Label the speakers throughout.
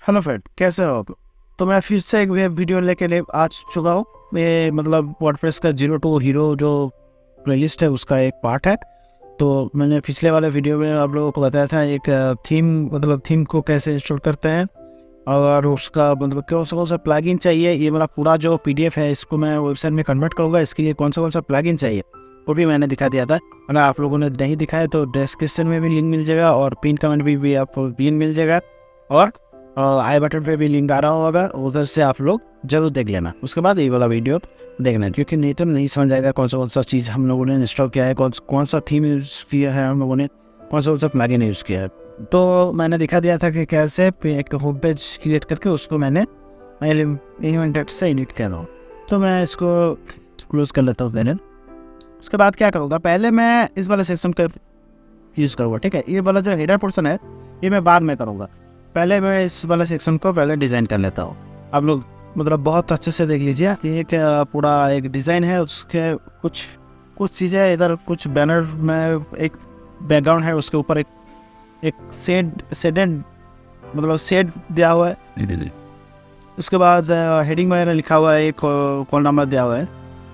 Speaker 1: Hello friend, कैसे हो आप? तो मैं फिर से एक वीडियो लेके आ चुका हूँ। ये मतलब वर्डप्रेस का 0 to हीरो जो प्लेलिस्ट है उसका एक पार्ट है। तो मैंने पिछले वाले वीडियो में आप लोगों को बताया था एक थीम को कैसे इंस्टॉल करते हैं और उसका मतलब कौन सा प्लगइन चाहिए। ये मेरा पूरा जो PDF है इसको मैं वेबसाइट में कन्वर्ट करूँगा। इसके लिए कौन सा प्लगइन चाहिए वो भी मैंने दिखा दिया था। अगर आप लोगों ने नहीं दिखाया तो डिस्क्रिप्शन में भी लिंक मिल जाएगा और पिन कमेंट भी आपको लिंक मिल जाएगा और आई बटन पे भी लिंक आ रहा होगा, उधर से आप लोग जरूर देख लेना। उसके बाद ये वाला वीडियो देखना, क्योंकि नहीं तो नहीं समझ आएगा कौन सा चीज़ हम लोगों ने इंस्टॉल किया है, कौन सा थीम यूज़ किया है हम लोगों ने, कौन सा प्लगइन यूज़ किया है। तो मैंने दिखा दिया था कि कैसे एक होम पेज क्रिएट करके उसको मैंने एलिमेंटर से एडिट कर रहा हूँ। तो मैं इसको क्लोज कर लेता हूँ पहले। उसके बाद क्या करूँगा, पहले मैं इस वाले सेक्शन का यूज़ करूँगा। ठीक है, ये वाला जो हेडर पोर्शन है ये मैं बाद में करूँगा। पहले मैं इस वाले सेक्शन को पहले डिज़ाइन कर लेता हूँ। आप लोग मतलब बहुत अच्छे से देख लीजिए, ये एक पूरा एक डिज़ाइन है। उसके कुछ चीज़ें इधर, कुछ बैनर में एक बैकग्राउंड है, उसके ऊपर एक शेडेड मतलब शेड दिया हुआ है। उसके बाद हेडिंग वगैरह लिखा हुआ है, एक कॉल नंबर दिया हुआ है।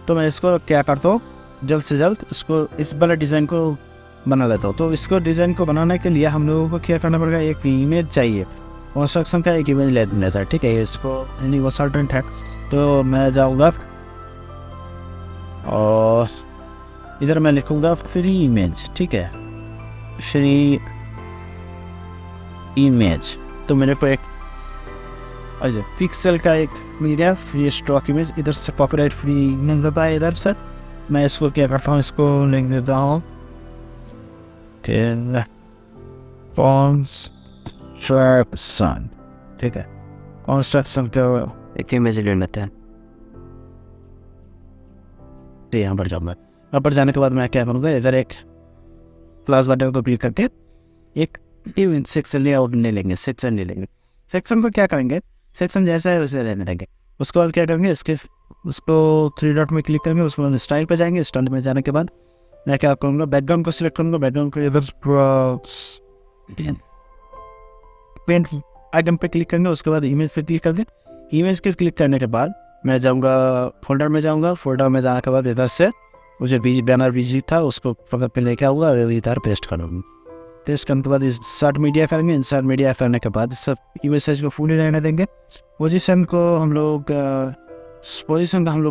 Speaker 1: तो मैं इसको क्या करता हूँ, जल्द से जल्द इसको इस वाले डिज़ाइन को बना लेता हूँ। तो इसको डिज़ाइन को बनाने के लिए हम लोगों को क्या करना पड़ेगा, एक इमेज चाहिए, कंस्ट्रक्शन का एक इमेज लेता है। ठीक है, इसको यूनिवर्सल है। तो मैं जाऊँगा और इधर मैं लिखूँगा फ्री इमेज। ठीक है, फ्री इमेज। तो मेरे को एक अच्छा पिक्सल का एक मिल गया फ्री स्टॉक इमेज। इधर से कॉपीराइट फ्री मिल जाता है। इधर से मैं इसको क्या करता हूँ, इसको लिख देता हूँ कंस्ट्रक्शन। ठीक है, कंस्ट्रक्शन का
Speaker 2: एक इमेज ले लेते हैं।
Speaker 1: यहाँ पर जाऊँगा। यहाँ पर जाने के बाद मैं क्या करूँगा, इधर एक प्लस बटन को क्लिक करके एक सेक्शन ले लेंगे। सेक्शन को क्या करेंगे, सेक्शन जैसा है वैसे रहने देंगे। उसके बाद क्या करेंगे, उसको 3 डॉट में क्लिक करेंगे। उसके बाद स्टाइल पे जाएंगे। स्टाइल में जाने के बाद मैं क्या करूँगा, बैकग्राउंड को सिलेक्ट करूँगा। बैकग्राउंड को इधर पेंट आइटम पे क्लिक करेंगे। उसके बाद इमेज पे क्लिक करके इमेज के क्लिक करने के बाद मैं जाऊँगा फोल्डर में जाऊँगा। फोल्डर में जाने के बाद इधर से मुझे बैनर बीजी था उसको पकड़ पे लेके आऊँगा और इधर पेस्ट करूँगा। पेस्ट करने के बाद इंसर्ट मीडिया करेंगे। इंसर्ट मीडिया करने के बाद सब इमेज साइज को फुल रहने देंगे। पोजीशन को हम लोग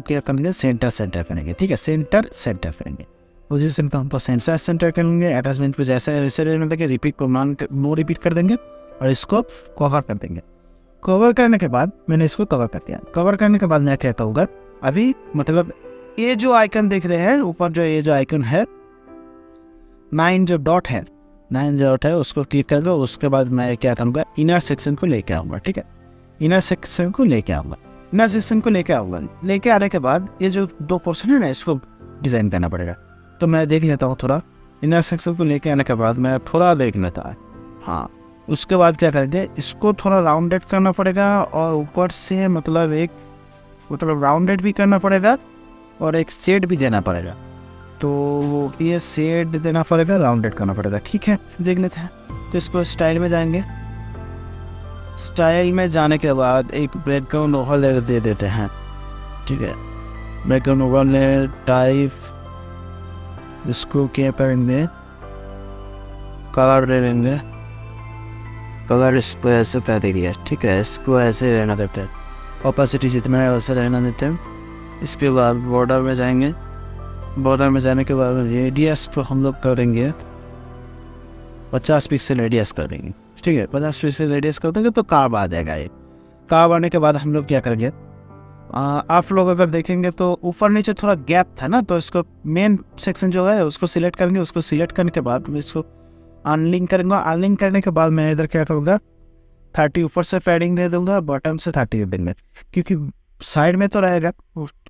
Speaker 1: क्या करेंगे, सेंटर करेंगे। ठीक है, सेंटर करेंगे। पोजीशन को हमको सेंटर करेंगे। अटैचमेंट पे जैसे वैसे रहने देंगे। रिपीट को नो रिपीट कर देंगे और इसको कवर कर देंगे। कवर करने के बाद मैंने इसको कवर कर दिया। कवर करने के बाद मैं क्या कहूँगा, अभी मतलब ये जो आइकन देख रहे हैं ऊपर, जो ये जो आइकन है 9 जो डॉट है उसको क्लिक कर दो। उसके बाद मैं क्या करूँगा, इनर सेक्शन को लेके आऊँगा। ठीक है, इनर सेक्शन को लेके आऊँगा। लेके आने के बाद ये जो 2 पोर्शन है ना, इसको डिज़ाइन करना पड़ेगा। तो मैं देख लेता हूँ थोड़ा। इनर सेक्शन को लेके आने के बाद मैं थोड़ा देख लेता है। हाँ, उसके बाद क्या करेंगे, इसको थोड़ा राउंडेड करना पड़ेगा और ऊपर से मतलब राउंडेड भी करना पड़ेगा और एक शेड भी देना पड़ेगा। तो ये शेड देना पड़ेगा, राउंडेड करना पड़ेगा। ठीक है, देख लेते हैं। तो इसको स्टाइल में जाएंगे। स्टाइल में जाने के बाद एक बैकग्राउंड ओवरले दे देते हैं। ठीक है, बैकग्राउंड ओवरले टाइप, इसको क्या करेंगे, कलर दे देंगे।
Speaker 2: कलर इसको ऐसे कर देंगे। ठीक है,
Speaker 1: इसको ऐसे रहना देते हैं। ऑपोसिटी जितना है वैसे रहना देते हैं। इसके बाद बॉर्डर में जाएंगे। बॉर्डर में जाने के बाद रेडियस को हम लोग करेंगे 50 पिक्सल रेडियस कर देंगे। ठीक है, 50 पिक्सल रेडियस कर देंगे तो कार्व आ जाएगा। ये कार्व आने के बाद हम लोग क्या करेंगे, आप लोग अगर देखेंगे तो ऊपर नीचे थोड़ा गैप था ना, तो इसको मेन सेक्शन जो है उसको सिलेक्ट करेंगे। उसको सिलेक्ट करने के बाद इसको अनलिंक करेंगे। अनलिंक करने के बाद मैं इधर क्या करूँगा, 30 ऊपर से पैडिंग दे दूँगा, बटन से 30 दे देंगे, क्योंकि साइड में तो रहेगा,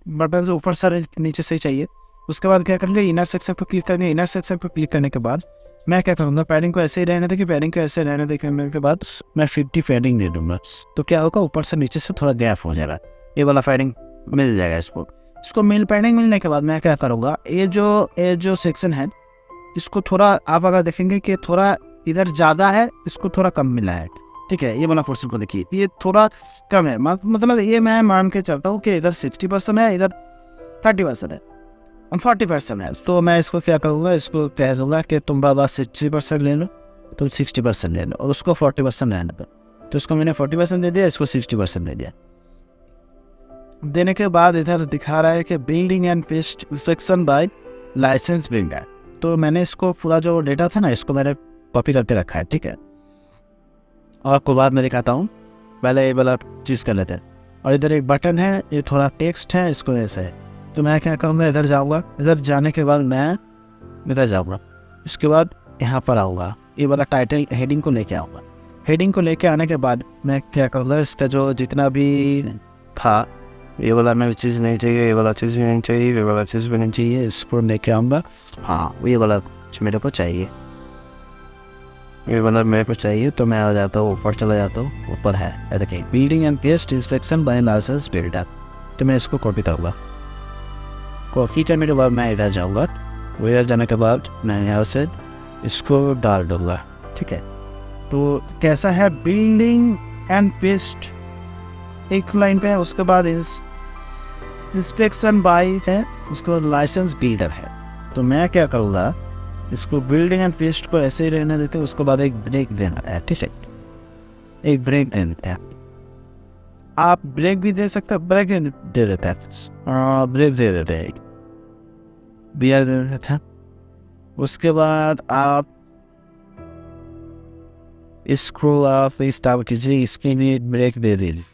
Speaker 1: बटन से ऊपर से नीचे से ही चाहिए। उसके बाद क्या करेंगे, इनर सेक्शन पर क्लिक करेंगे। इनर सेक्शन पर क्लिक करने के बाद मैं क्या करूँगा, पैडिंग को ऐसे ही रहने देंगे। पैडिंग को ऐसे रहने देने के बाद मैं 50 पैडिंग दे दूँगा। तो क्या होगा, ऊपर से नीचे से थोड़ा गैप हो जाएगा, ये वाला पैडिंग मिल जाएगा इसको पैडिंग मिलने के बाद मैं क्या करूँगा, ये जो सेक्शन है इसको थोड़ा आप अगर देखेंगे कि थोड़ा इधर ज़्यादा है, इसको थोड़ा कम मिला है। ठीक है, ये वाला पोर्शन को देखिए, ये थोड़ा कम है, मतलब ये मैं मान के चलता हूँ कि इधर 60% है, इधर 30% है, 40% है। तो मैं इसको क्या करूँगा, इसको कह दूँगा कि तुम बाबा 60% ले लो, तुम 60% ले लो, और उसको 40% रहने दो। तो इसको मैंने 40% दे दिया, इसको 60% दे दिया। देने के बाद इधर दिखा रहा है कि building and pest inspection by licence builder. तो मैंने इसको पूरा जो डेटा था ना, इसको मैंने कॉपी करके रखा है, ठीक है। और आपको बाद में दिखाता हूँ, पहले ये वाला चीज़ कर लेते हैं। और इधर एक बटन है, ये थोड़ा टेक्स्ट है, इसको ऐसे है। तो मैं क्या करूँगा, इधर जाऊँगा, इधर जाने के बाद मैं इधर जाऊँगा, इसके बाद यहाँ पर आऊँगा, ये वाला टाइटल हेडिंग को लेके आऊँगा। हेडिंग को लेके आने के बाद मैं क्या करूँगा, इसका जो जितना भी था, ये वाला मेरी चीज़ नहीं चाहिए, ये वाला चीज़ भी नहीं चाहिए, ये वाला चीज़ भी नहीं चाहिए, इसको लेके आऊँगा। हाँ, ये वाला मेरे को चाहिए, ये वाला मेरे को चाहिए। तो मैं आ जाता हूँ, ऊपर चला जाता हूँ, ऊपर है देखिए, building and pest inspection by licence builder. तो मैं इसको कॉपी करूँगा, कॉपी करने के बाद मैं इधर जाऊँगा, इधर जाने के बाद मैं यहाँ से इसको डाल दूँगा, ठीक है। तो कैसा है, बिल्डिंग एंड पेस्ट एक लाइन पे है, उसके बाद इंस्पेक्शन बाय है, उसके बाद लाइसेंस बिल्डर है। तो मैं क्या करूँगा, इसको बिल्डिंग एंड पेस्ट को ऐसे ही रहने देते हैं, उसके बाद एक ब्रेक देना है, ठीक है, एक ब्रेक दे देते हैं। आप ब्रेक भी दे सकते हैं, ब्रेक दे देते हैं, ब्रेक दे देते हैं, बियर दे देते हैं। उसके बाद आप इसको आप इस्तेमाल कीजिए, इसके लिए ब्रेक दे दीजिए,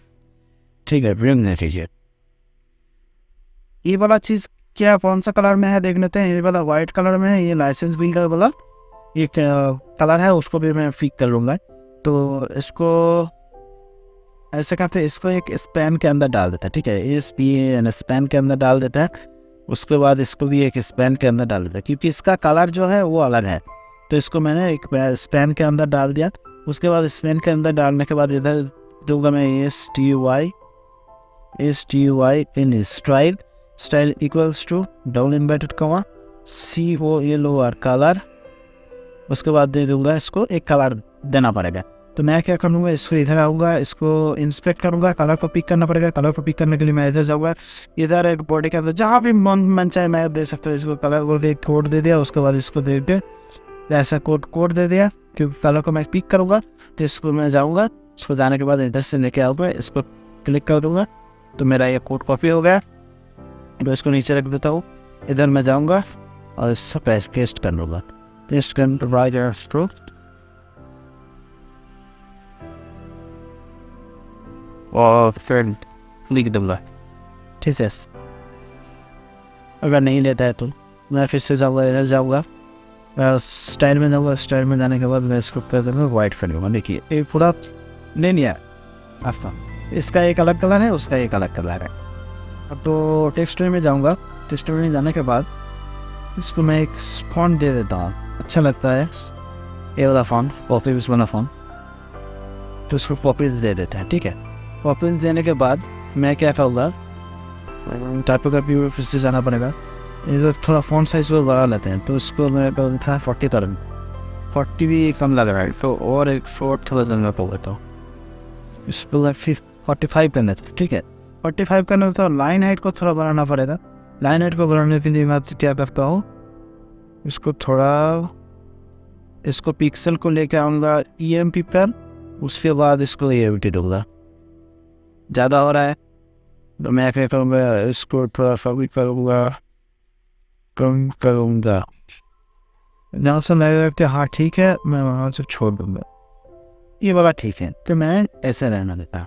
Speaker 1: ठीक है, ब्रेक दे दीजिए। ये वाला चीज़ क्या कौन सा कलर में है देख लेते हैं। ये वाला वाइट कलर में है, ये लाइसेंस बिल्डर वाला ये कलर है, उसको भी मैं फिक कर लूँगा। तो इसको ऐसे करते हैं, इसको एक स्पैन के अंदर डाल देता है, ठीक है, स्पैन के अंदर डाल देता है। उसके बाद इसको भी एक स्पैन के अंदर डाल देता है, क्योंकि इसका कलर जो है वो अलग है। तो इसको मैंने एक स्पैन के अंदर डाल दिया। उसके बाद स्पैन के अंदर डालने के बाद इधर दूंगा मैं STY in style equals to double inverted comma COLOR colour. उसके बाद दे दूंगा, इसको एक कलर देना पड़ेगा। तो मैं क्या करूँगा, इसको इधर आऊँगा, इसको इंस्पेक्ट करूँगा, कलर को पिक करना पड़ेगा। कलर को पिक करने के लिए मैं इधर जाऊँगा, इधर एक बॉडी के अंदर जहाँ भी मन चाहे मैं दे सकता हूँ। इसको कलर को एक कोड दे दिया, उसके बाद इसको दे के ऐसा कोड दे दिया, क्योंकि कलर को मैं पिक करूँगा। तो इसको मैं जाऊँगा, इसको जाने के बाद इधर से लेके आऊँगा, इसको क्लिक कर दूँगा, तो मेरा ये कोड कॉपी हो गया। तो इसको नीचे रख देता हूँ, इधर मैं जाऊँगा और इससे पेस्ट कर लूँगा। पेस्ट करने के बाद स्ट्रोक और फिर लिख दूँगा, ठीक है। अगर नहीं लेता है तो मैं फिर से जाऊँगा, इधर जाऊँगा, स्टाइल में जाऊँगा। स्टाइल में जाने के बाद मैं इसको कर दूँगा वाइट कर लूँगा। देखिए ये पूरा नहीं लिया आपका, इसका एक अलग कलर है, उसका एक अलग कलर है। अब तो टेक्स्ट में जाऊँगा, टेक्स्ट में जाने के बाद इसको मैं एक फॉन्ट दे देता हूँ, अच्छा लगता है ये वाला फॉन्ट, पॉपिस वाला फॉन्ट। तो इसको पॉपिस दे देते हैं, ठीक है। पॉपिस देने के बाद मैं क्या करूँगा, टाइपोग्राफी फिर से जाना पड़ेगा। ये थोड़ा फॉन्ट साइज वो बढ़ा लेते हैं, तो इसको मैं था 40 कर, 40 भी कम लग रहा है, तो और एक शॉर्ट थोड़ा देना पड़ेगा। तो इसको 45 करना था, ठीक है। 45 करना तो लाइन हाइट को थोड़ा बढ़ाना पड़ेगा। लाइन हाइट को बढ़ाने के लिए मैं क्या करता हूँ, इसको पिक्सल को लेके आऊँगा EMP पर, उसके बाद इसको EMP दूँगा। ज़्यादा हो रहा है तो मैं क्या करूँगा, इसको थोड़ा सा भी करूँगा, कम करूँगा। यहाँ से लगेगा कि हाँ ठीक है, मैं वहाँ से छोड़ दूँगा, ये वाला ठीक है। तो मैं ऐसे रहना देता,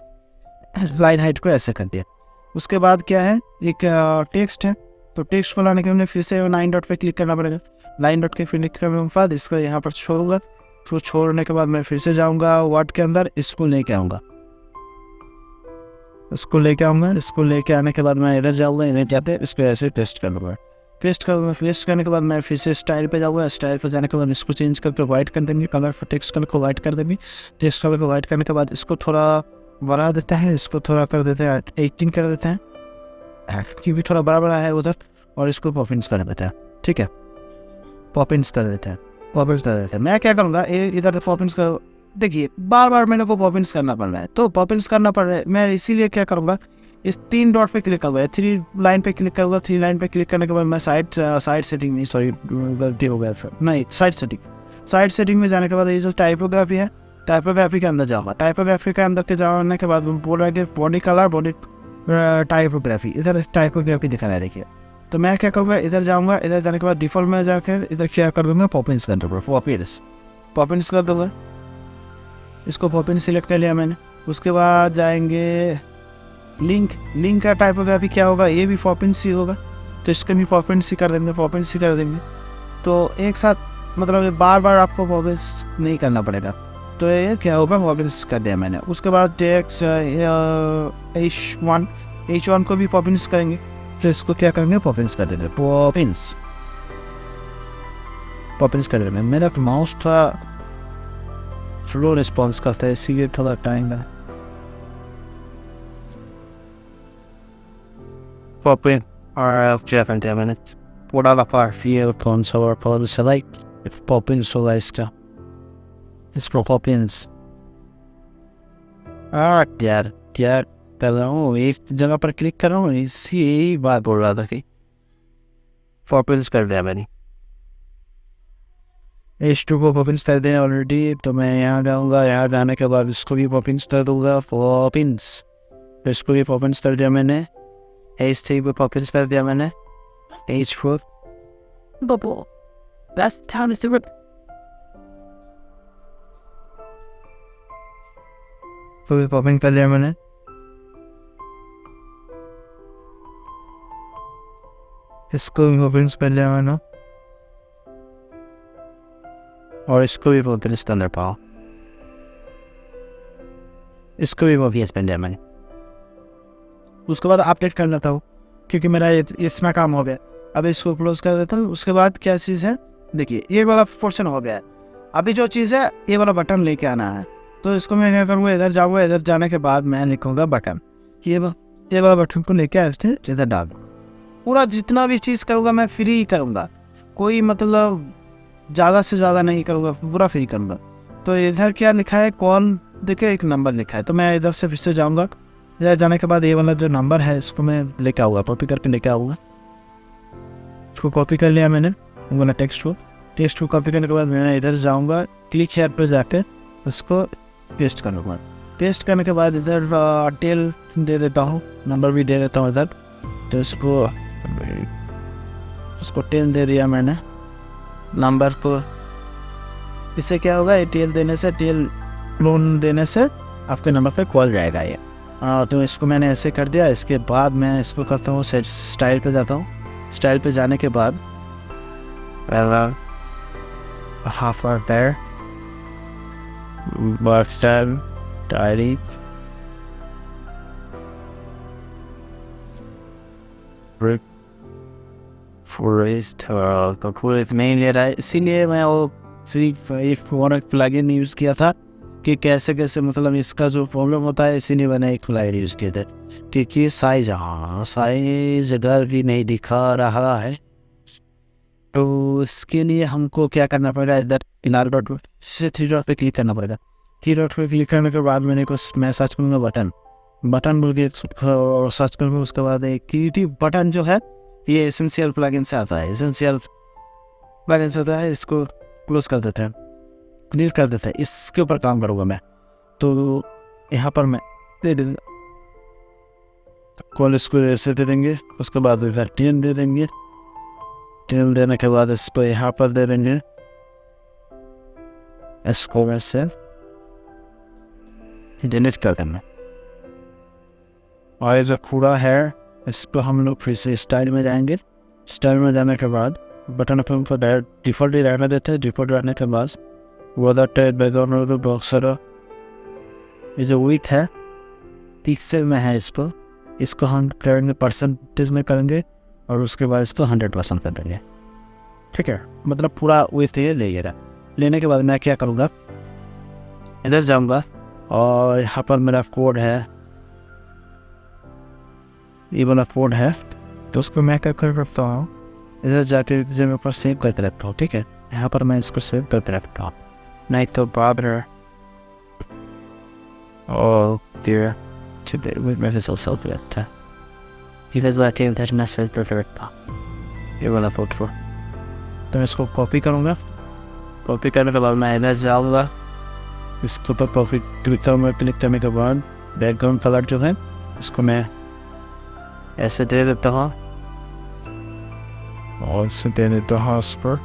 Speaker 1: लाइन हाइट को ऐसे कर दिया। उसके बाद क्या है, एक टेक्स्ट है, तो टेक्स्ट को लाने के लिए फिर से 9 डॉट पे क्लिक करना पड़ेगा। 9 डॉट के क्लिक करने के बाद इसको यहाँ पर छोड़ूंगा। तो छोड़ने के बाद मैं फिर से जाऊँगा वर्ड के अंदर, इसको लेके आऊँगा, इसको लेके आने के बाद मैं इधर जाऊँगा, इधर जाते इसको ऐसे पेस्ट कर लूँगा। पेस्ट करने के बाद मैं फिर से स्टाइल पे जाऊँगा। स्टाइल पे जाने के बाद इसको चेंज करके वाइट कर देंगे, कलर for टेक्स्ट कलर को वाइट कर देंगे। टेक्स्ट कलर को वाइट करने के बाद इसको थोड़ा बढ़ा देता है, इसको थोड़ा कर देते हैं 18 कर देते हैं, क्योंकि थोड़ा बड़ा है उधर, और इसको पॉपिंस कर देता है, ठीक है। पॉपिंस कर देते हैं। मैं क्या करूँगा, इधर से पॉपिंस का देखिए बार बार मेरे को पॉपिंग्स करना पड़ रहा है, तो पॉपिंग्स करना पड़ रहा है, मैं इसीलिए क्या करूँगा, इस 3 डॉट पे क्लिक करूँगा, 3 लाइन पे क्लिक करूँगा। 3 लाइन पे क्लिक करने के बाद मैं साइड सेटिंग नहीं, सॉरी गलती हो गया फिर, नहीं साइड सेटिंग में जाने के बाद ये जो टाइपोग्राफी है, टाइपोग्राफी के अंदर जाऊँगा। टाइपोग्राफी के अंदर के जाने के बाद बोल रहा है कि बॉडी कलर, बॉडी टाइपोग्राफी, इधर टाइपोग्राफी दिखा रहा है देखिए। तो मैं क्या करूँगा, इधर जाऊँगा, इधर जाने के बाद डिफ़ॉल्ट में जाकर इधर क्या कर दूँगा, पॉपिंग्स कर दूँगा, पॉपिंग्स कर दूँगा। इसको पॉपिंग सिलेक्ट कर लिया मैंने। उसके बाद जाएंगे लिंक का टाइपोग्राफी क्या होगा, ये भी पॉपिंग्स ही होगा, तो इसके भी पॉपिंग्स ही कर देंगे, तो एक साथ मतलब बार बार आपको पॉपिंग्स नहीं करना पड़ेगा। तो ये क्या होगा, पॉपिंग्स कर दिया मैंने। उसके बाद टेक्स्ट H1 को भी पॉपिंग्स करेंगे, तो इसको क्या करेंगे, पॉपिंग्स कर देंगे, पॉपिंग्स कर देंगे। मेरा माउस था स्लो रिस्पॉन्स करता है, इसीलिए थोड़ा टाइम है।
Speaker 2: Popping or Jeff and 10 minutes. What other part feel console or photo select?
Speaker 1: If popping so list इसको पॉपिंग्स यार कर रहा हूँ, एक जगह पर क्लिक कर रहा हूँ, इसी यही बात बोल रहा था कि
Speaker 2: Poppins कर दिया मैंने।
Speaker 1: H2 को पॉपिंग्स कर दें ऑलरेडी, तो मैं यहाँ जाऊँगा, यहाँ जाने के बाद इसको भी पॉपिंग्स कर दूँगा, इसको भी पॉपिंग्स कर दिया मैंने।
Speaker 2: H3 को Poppins कर दिया मैंने।
Speaker 1: H4
Speaker 2: Bubble. That's time is the rip.
Speaker 1: तो भी पॉपिंग कर लिया मैंने। इसको भी पॉपिंग्स कर लिया मैंने,
Speaker 2: और इसको भी Poppins करना पाओ। इसको भी Poppins कर दिया मैंने।
Speaker 1: उसके बाद अपडेट कर लेता हूँ, क्योंकि मेरा इसमें काम हो गया। अब इसको क्लोज कर देता हूँ। उसके बाद क्या चीज़ है, देखिए ये वाला पोर्शन हो गया है। अभी जो चीज़ है, ये वाला बटन लेके आना है, तो इसको मैं क्या करूँगा, इधर जाऊँगा, इधर जाने के बाद मैं लिखूँगा बटन, ये वाला बटन को लेके इधर डाल। पूरा जितना भी चीज़ करूँगा मैं फ्री ही करूँगा, कोई मतलब ज़्यादा से ज़्यादा नहीं करूँगा, पूरा फ्री करूँगा। तो इधर क्या लिखा है, कॉल देखिए एक नंबर लिखा है, तो मैं इधर से फिर से जाऊँगा। इधर जाने के बाद ये वाला जो नंबर है, इसको मैं लेके आऊँगा, कॉपी करके लेके आऊँगा। इसको कॉपी कर लिया मैंने, वाला टेक्स्ट को कॉपी करने के बाद मैं इधर जाऊँगा, क्लिक हेयर पर जाकर उसको पेस्ट करूँगा। पेस्ट करने के बाद इधर टेल दे देता हूँ, नंबर भी दे देता हूँ इधर। तो उसको टेल दे दिया मैंने नंबर को। इससे क्या होगा, ये टेल देने से, टेल लोन देने से आपके नंबर पे कॉल जाएगा ये। तो इसको मैंने ऐसे कर दिया। इसके बाद मैं इसको करता हूँ, स्टाइल पे जाता हूँ। स्टाइल पे जाने के बाद half hour there, boxer diary,
Speaker 2: forest
Speaker 1: तो पूरे नहीं ले रहा है, इसीलिए मैं वो फ्री प्लगइन यूज़ किया था कि कैसे मतलब इसका जो प्रॉब्लम होता है, इसीलिए मैंने एक प्लगइन यूज़ किया था। क्योंकि साइज इधर भी नहीं दिखा रहा है, तो इसके लिए हमको क्या करना पड़ेगा, इधर लाल डॉट से 3 डॉट पे क्लिक करना पड़ेगा। 3 डॉट पे क्लिक करने के बाद मैं सर्च करूँगा बटन बोल के सर्च करूँगा। उसके बाद एक क्रिएटिव बटन जो है, ये एसेंशियल प्लगइन से आता है, इसको क्लोज कर देते हैं, क्लियर कर देते हैं। इसके ऊपर काम करूँगा मैं। तो यहाँ पर मैं दे दूँगा कॉल, इसको ऐसे दे देंगे। उसके बाद इधर 10 दे देंगे। 10 देने के बाद इसको यहाँ पर दे देंगे, इसको वैसे डिलीट कर देना। और जो पूरा है, इसको हम लोग फिर से स्टाइल में जाएंगे। स्टाइल में जाने के बाद बटन अपन को डिफ़ॉल्ट ही रहने देते हैं। डिफ़ॉल्ट रहने के बाद वेदर टाइप बैकग्राउंड बॉक्सर, ये जो विड्थ है पिक्सल में है, इसको हम करेंगे परसेंटेज में करेंगे, और उसके बाद इसको 100% कर देंगे। ठीक है, मतलब पूरा विड्थ ये लेने के बाद मैं क्या करूँगा, इधर जाऊँगा और यहाँ पर मेरा कोड है, ये वाला कोड है, तो उसको मैं क्या कर रखता हूँ, इधर जाके मेरे पास सेव करते रहता हूँ। ठीक है, यहाँ पर मैं इसको सेव करते रहता हूँ, नहीं तो बाद
Speaker 2: Oh dear. To be with me self it. He was working that message preferred. You will vote for.
Speaker 1: तो मैं इसको कॉपी करूँगा। कॉपी करने के बाद मैं इधर जाऊँगा, इसके ऊपर कॉपी क्लिक करूँगा। क्लिक करने के बाद बैकग्राउंड कलर जो है इसको मैं
Speaker 2: ऐसे दे देता हूँ
Speaker 1: और इसे दे देता हूँ इस पर,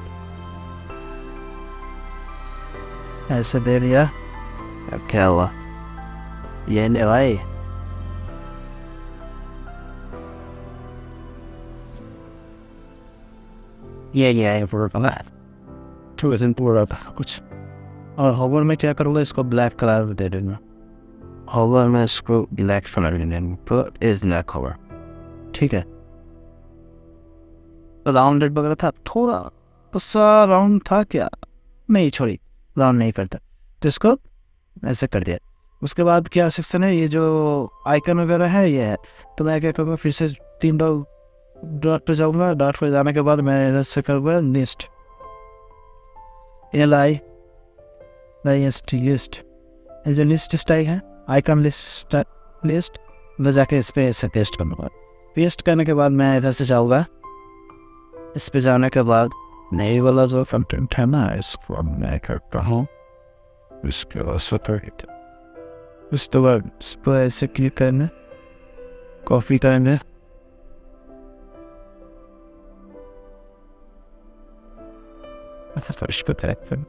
Speaker 1: ऐसे दे दिया।
Speaker 2: अब क्या हुआ? ये नहीं भाई। ये पूरा
Speaker 1: थोड़ा पूरा था कुछ। और होवर में क्या करूँगा, इसको ब्लैक कलर दे दूँगा।
Speaker 2: होवर में इसको ब्लैक कलर दे देंगे, but is black color।
Speaker 1: ठीक है, राउंडेड वगैरह था, थोड़ा तो सा राउंड था क्या, नहीं छोड़ी, राउंड नहीं करता, तो इसको ऐसे कर दिया। उसके बाद क्या सेक्शन है, ये जो आइकन वगैरह है ये है, तो मैं क्या करूँगा, फिर से 3 डॉट पे जाऊँगा। डॉट पे जाने के बाद मैं इधर से करूँगा लिस्ट, LIST लिस्ट। ये जो लिस्ट स्टाइल है, आइकन लिस्ट, उधर जाके इस पर ऐसे पेस्ट करूँगा। पेस्ट करने के बाद मैं इधर से जाऊँगा, इस पे जाने के बाद नई वाला जो कंटेंट है ना, इसको मैं करता हूँ, इसके बाद सेपरेट, उसके बाद इस पर ऐसे क्लिक करना, कॉपी करेंगे, अच्छा इसको करेक्ट करना,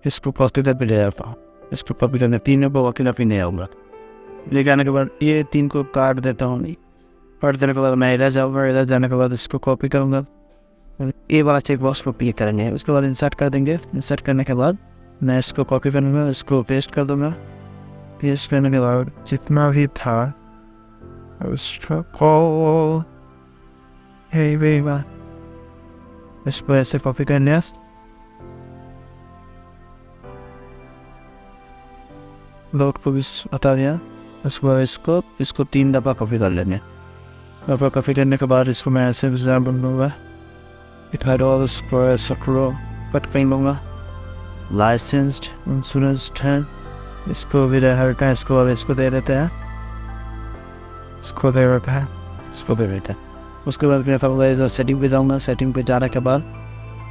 Speaker 1: इसको कॉपी करके ले आता हूँ, इसको कॉपी करने 3 को वकील नहीं आऊँगा। लेके आने के बाद ये 3 को काट देता हूँ, नहीं काट देने के बाद मैं इधर जाऊँगा। इधर जाने के बाद इसको कॉपी करूँगा, ये वाला चेक बॉक्स पर क्लिक करेंगे, उसके बाद इंसर्ट कर देंगे। इंसर्ट करने के बाद मैं इसको कॉपी करूँगा, इसको पेस्ट कर दूँगा। पेस्ट करने के बाद जितना भी था उसको इसको ऐसे कॉपी कर लिया। लोड को भी हटा दिया। उसके बाद इसको 3 दफ़ा कॉपी कर लेंगे। दफ़ा कॉपी करने के बाद इसको मैं ऐसे बन लूँगा, $5 पर ऐसा कट कर लूँगा। लाइसेंस्ड इंश्योरेंस है, इसको भी हल्का है, इसको अब इसको दे देते हैं, इसको दे देता है, इसको दे देता है। उसके बाद फिर सेटिंग पे जाऊँगा। सेटिंग पे जाने के बाद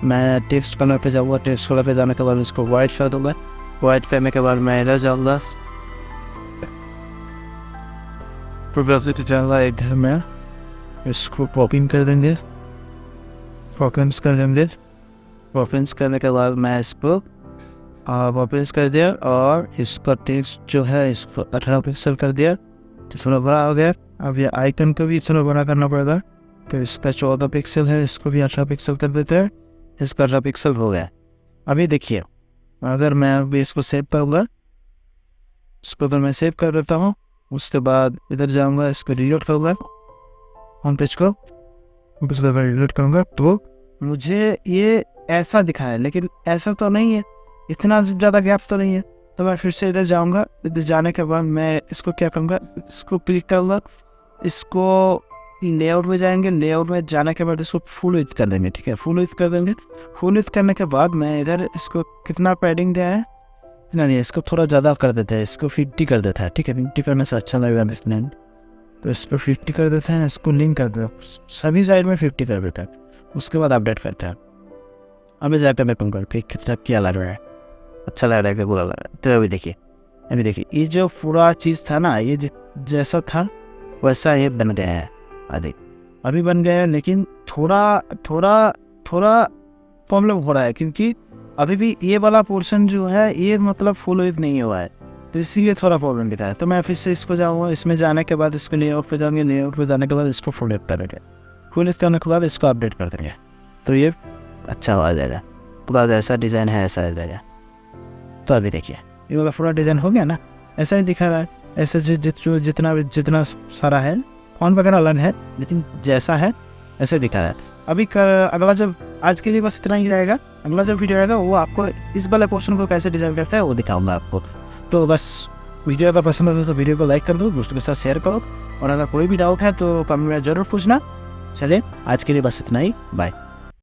Speaker 1: मैं टेक्स्ट कलर पे जाऊँगा। टेक्स्ट कलर पे जाने के बाद इसको वाइट कर दूँगा। वाइट करने के बाद मैं इधर जाऊँगा, प्रोग्रेसिव जाऊँगा इधर में, इसको पॉपिंग कर देंगे, पॉपिंग्स कर देंगे। पॉपिंग्स करने के बाद मैं इसको पॉपिंग्स कर दिया और इसका टेक्स्ट जो है इसको 18 पिक्सल कर दिया, तो थोड़ा बड़ा हो गया। अब ये आइकन को भी थोड़ा बड़ा करना पड़ेगा, तो इसका 14 पिक्सल है, इसको भी 18 पिक्सल कर देते हैं। इसका 18 पिक्सल हो गया। अभी देखिए, अगर मैं अभी इसको सेव करूँगा, इसको तो मैं सेव कर देता हूँ। उसके बाद इधर जाऊँगा, इसको रीलोड करूँगा, होम पेज को रीलोड करूँगा, तो मुझे ये ऐसा दिखा है, लेकिन ऐसा तो नहीं है, इतना ज़्यादा गैप तो नहीं है। तो मैं फिर से इधर जाऊँगा। इधर जाने के बाद मैं इसको क्या करूँगा, इसको क्लिक करूँगा, इसको लेआउट में जाएंगे। लेआउट में जाने के बाद इसको फुल विड्थ कर देंगे, ठीक है, फुल विड्थ कर देंगे। फुल विड्थ करने के बाद मैं इधर इसको कितना पैडिंग दिया है, इतना नहीं, इसको थोड़ा ज़्यादा कर देते हैं, इसको 50 कर देता है, ठीक है, 50 करने से अच्छा लगेगा देखने, तो इस पर 50 कर देते हैं। इसको लिंक कर देते हैं, सभी साइड में 50 कर देता है। उसके बाद अपडेट करते हैं। अभी जाकर मैं कहूँगा कि कितना क्या लग रहा है, अच्छा लग रहा है कि बुरा लग रहा है। तो अभी देखिए ये जो पूरा चीज़ था ना, ये जैसा था वैसा ये बन गया है। अभी बन गया है, लेकिन थोड़ा प्रॉब्लम हो रहा है, क्योंकि अभी भी ये वाला पोर्शन जो है ये मतलब फुल विड्थ नहीं हुआ है, तो इसीलिए थोड़ा प्रॉब्लम दिखा है। तो मैं फिर से इसको जाऊँगा, इसमें जाने के बाद इसको लेआउट पे जाएंगे। लेआउट पे जाने के बाद इसको फुल विड्थ करेंगे। फुल विड्थ करने के बाद इसको अपडेट कर देंगे, तो ये अच्छा हो जाएगा। पूरा जैसा डिज़ाइन है ऐसा हो जाएगा। तो अभी देखिए, ये वाला पूरा डिज़ाइन हो गया ना, ऐसा ही दिखा रहा है। ऐसे जितना सारा है, फॉन्ट वगैरह अलग है, लेकिन जैसा है ऐसे दिखा रहा है। अभी अगला जब, आज के लिए बस इतना ही रहेगा। अगला जो वीडियो आएगा वो आपको इस वाले पोर्शन को कैसे डिज़ाइन करता है वो दिखाऊंगा आपको। तो बस वीडियो अगर पसंद हो तो वीडियो को लाइक कर दो, दोस्तों के साथ शेयर करो, और अगर कोई भी डाउट है तो कमेंट में ज़रूर पूछना। चलिए, आज के लिए बस इतना ही, बाय।